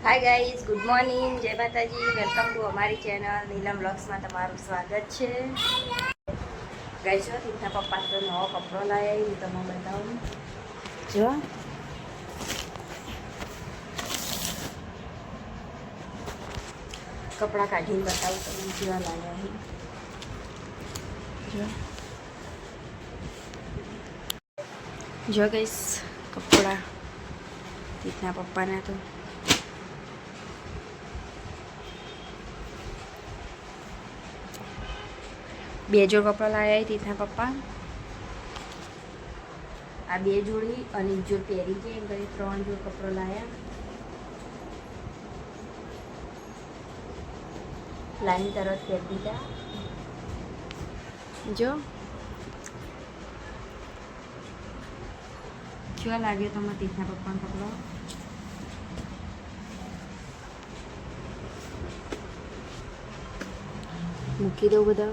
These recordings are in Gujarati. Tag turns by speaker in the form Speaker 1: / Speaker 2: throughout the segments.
Speaker 1: હાય ગાઈઝ, ગુડ મોર્નિંગ, જય માતાજી, વેલકમ ટુ અમારી ચેનલ નીલમ બ્લોગ્સમાં તમારું સ્વાગત છે. ગાઈઝ, તીર્થના પપ્પા તો નવો કપડો લાવ્યા હું તમને બતાવું. જો કપડાં કાઢીને બતાવું તમને જેવા લાવ્યા. જો ગાઈઝ, કપડાં તીર્થના પપ્પાના તો બે જોડ કપડાં લાવ્યા તીર્થના પપ્પા. આ બે જોડી અને એક જોડ પહેરી છે, એમ કરી 3 જોડ કપડો લાવ્યા. લાઈન તરત પહેરી દીધા. જો કેવા લાગ્યો તમને તીર્થના પપ્પાનો કપડો? મૂકી દઉં બધા.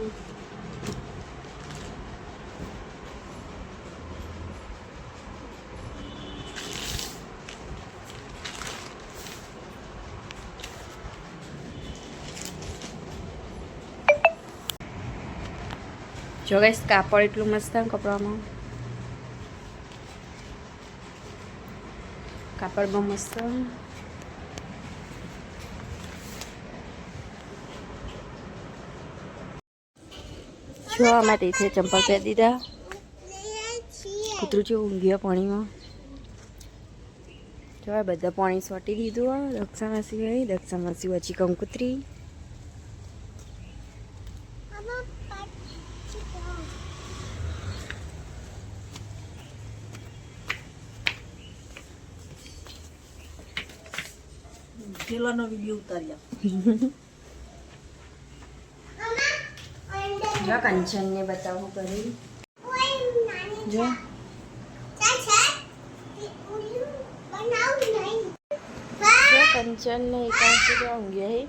Speaker 1: જો ગાઈસ, કાપડ એટલું મસ્ત કપડામાં, કાપડ બહુ મસ્ત. જો આમાં તેથી ચંપલ પહેરી દીધા. કૂતરું જેવું ઊંઘ્યા પાણીમાં. જો આ બધા પાણી સોટી દીધું. દક્ષા માસી ગઈ, દક્ષા માસી વચ્ચી કંકુતરી.
Speaker 2: પેલાનો વિડિયો ઉતાર્યા.
Speaker 1: જો કંચનને બતાવું કરી. જો કંચન ને એકાંશ ત્યાં ઊંઘ્યા.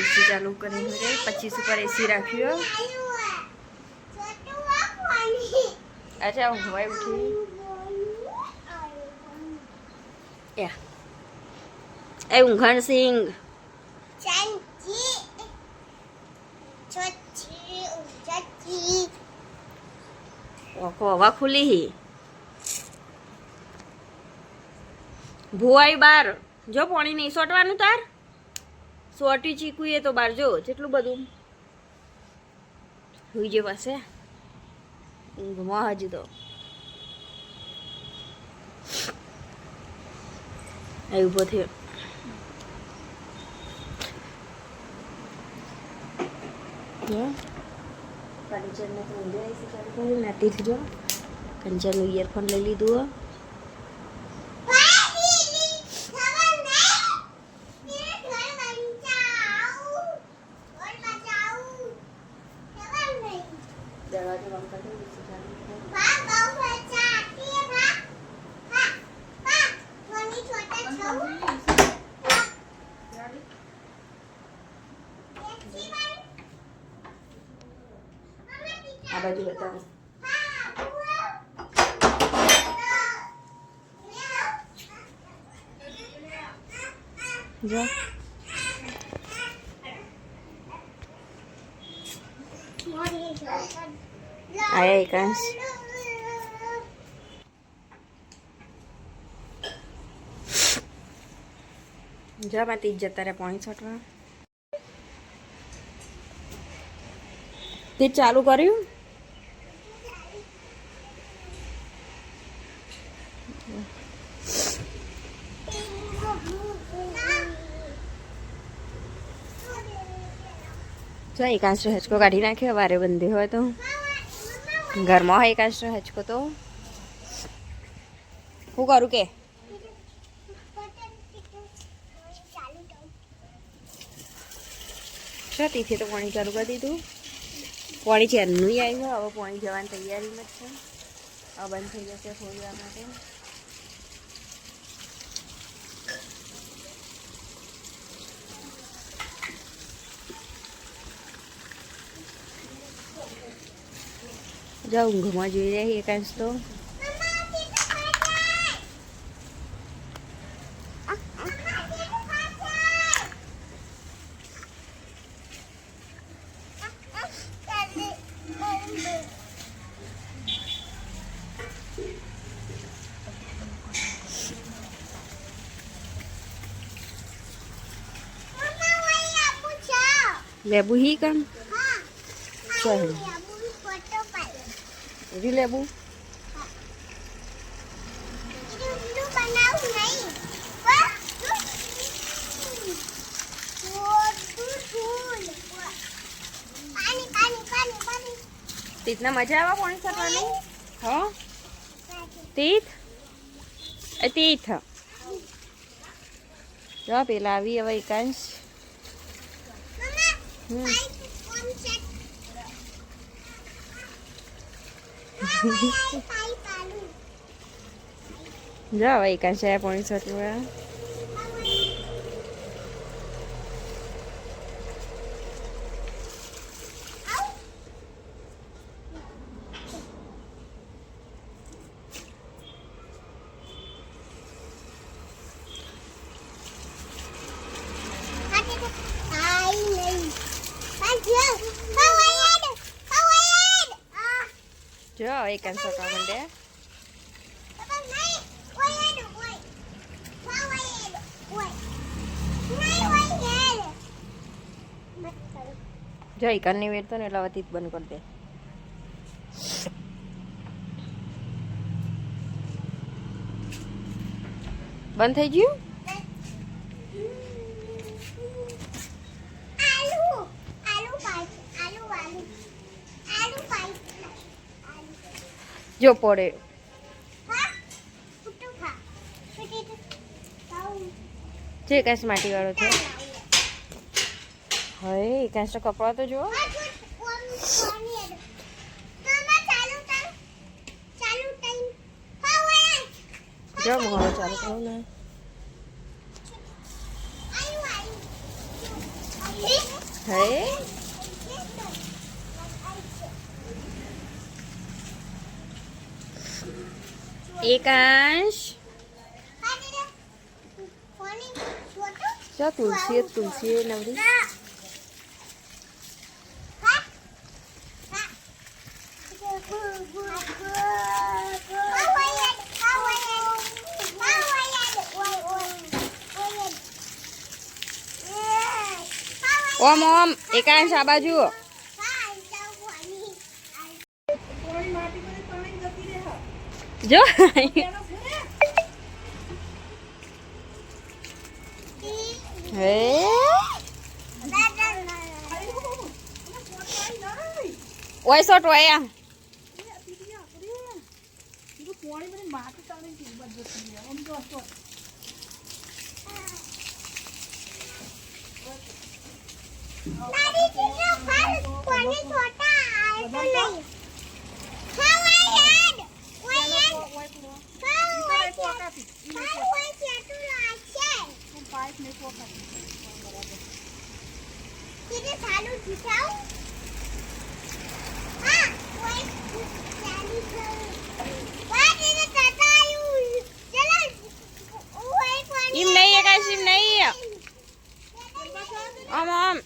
Speaker 1: એસી ચાલુ કરીને 25 ઉપર એસી રાખ્યું. અચ્છા, ઊંઘવાય ઉઠી. એ ઊંઘણ સિંગ હવા ખુલી હી. ભુવાઈ બાર જો પાણી નહીં સોટવાનું તાર. સોટી ચીકું એ તો બાર જો જેટલું બધું હુઈ જે પાસે ઊંઘમાં હજી તો ઉભો થયો. કંચનને તો ઊંઘે એસી ચાલુ કરી નાતી જો. કંચનનું ઇયરફોન લઈ લીધું. દરવાજો બંધ કરી એસી ચાલુ આ બાજુ બતાવો. જો આયા એકાંશ. જો માં તીજ જતા રહ્યા પાણી છોટવા. તે ચાલુ કર્યું. જો એકાંશ હેચકો કાઢી નાખ્યો. વારે બંધી હોય તો ઘરમાં હોય એકાંશ હેચકો તો હું કરું કે તીથી તો પાણી ચાલુ કરી દીધું. પાણી ચેરનું આવ્યું. હવે પાણી જવાની તૈયારીમાં જ છે. હવે બંધ થઈ જશે થોડી વાર માટે. જાઉં ઊંઘમાં જોઈ રહી એકાંશ તો લેબુ હી કામ ચાલ રી લેબુ તીથના મજા આવે પાણી છાંટવાની હા તીથ તીથ જો પેલા આવી હવે એકાંશ જો હવે એકાંશ પાણી છાંટવા જો એકાંશ છાંટવા માંડે જો એકાંની વેર તો ને એટલે હવે તીત બંધ કરી દે બંધ થઈ ગયું જો પડે જે એકાંશ માટી વાળો છે હવે એકાંશ તો કપડા તો જો જો મોહરો ચાલુ કરો ને હે એકાંશ જો તુલસી નવરી ઓમ ઓમ એકાંશ આ બાજુ જો હે ઓય સોટ ઓય im નહીં એકાંશ im નહીં આમ આમ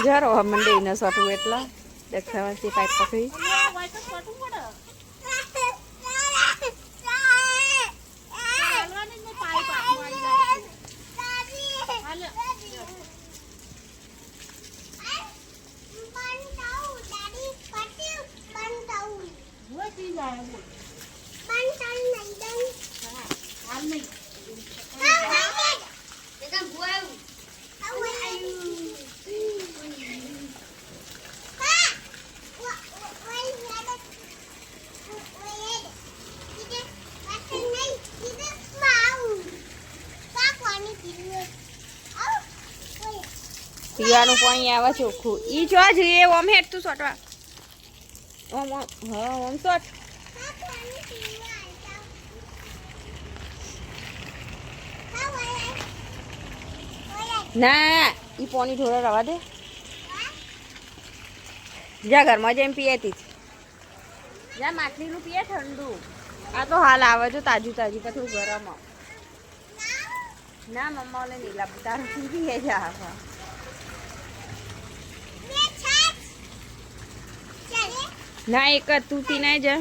Speaker 1: જરો મંડી ને સોટું એટલા દેખાવાથી પાઇપ પકડી પીવાનું પાણી આવે ચોખ્ખું ઈ જો જોઈએ ઓમ હેડ તું સોટવા ઓમ ઓમ હા ઓમ સોટ ના એ પોની ઢોળા રવા દે જા ઘરમાં જઈને પીએતી જા માટલીનું પીએ ઠંડુ આ તો હાલ આવે છે તાજું તાજું પછી ગરમ ના મમ્મા ઓલે નીલા તારું પીએ જા હા ના એક જ તું પી ના જા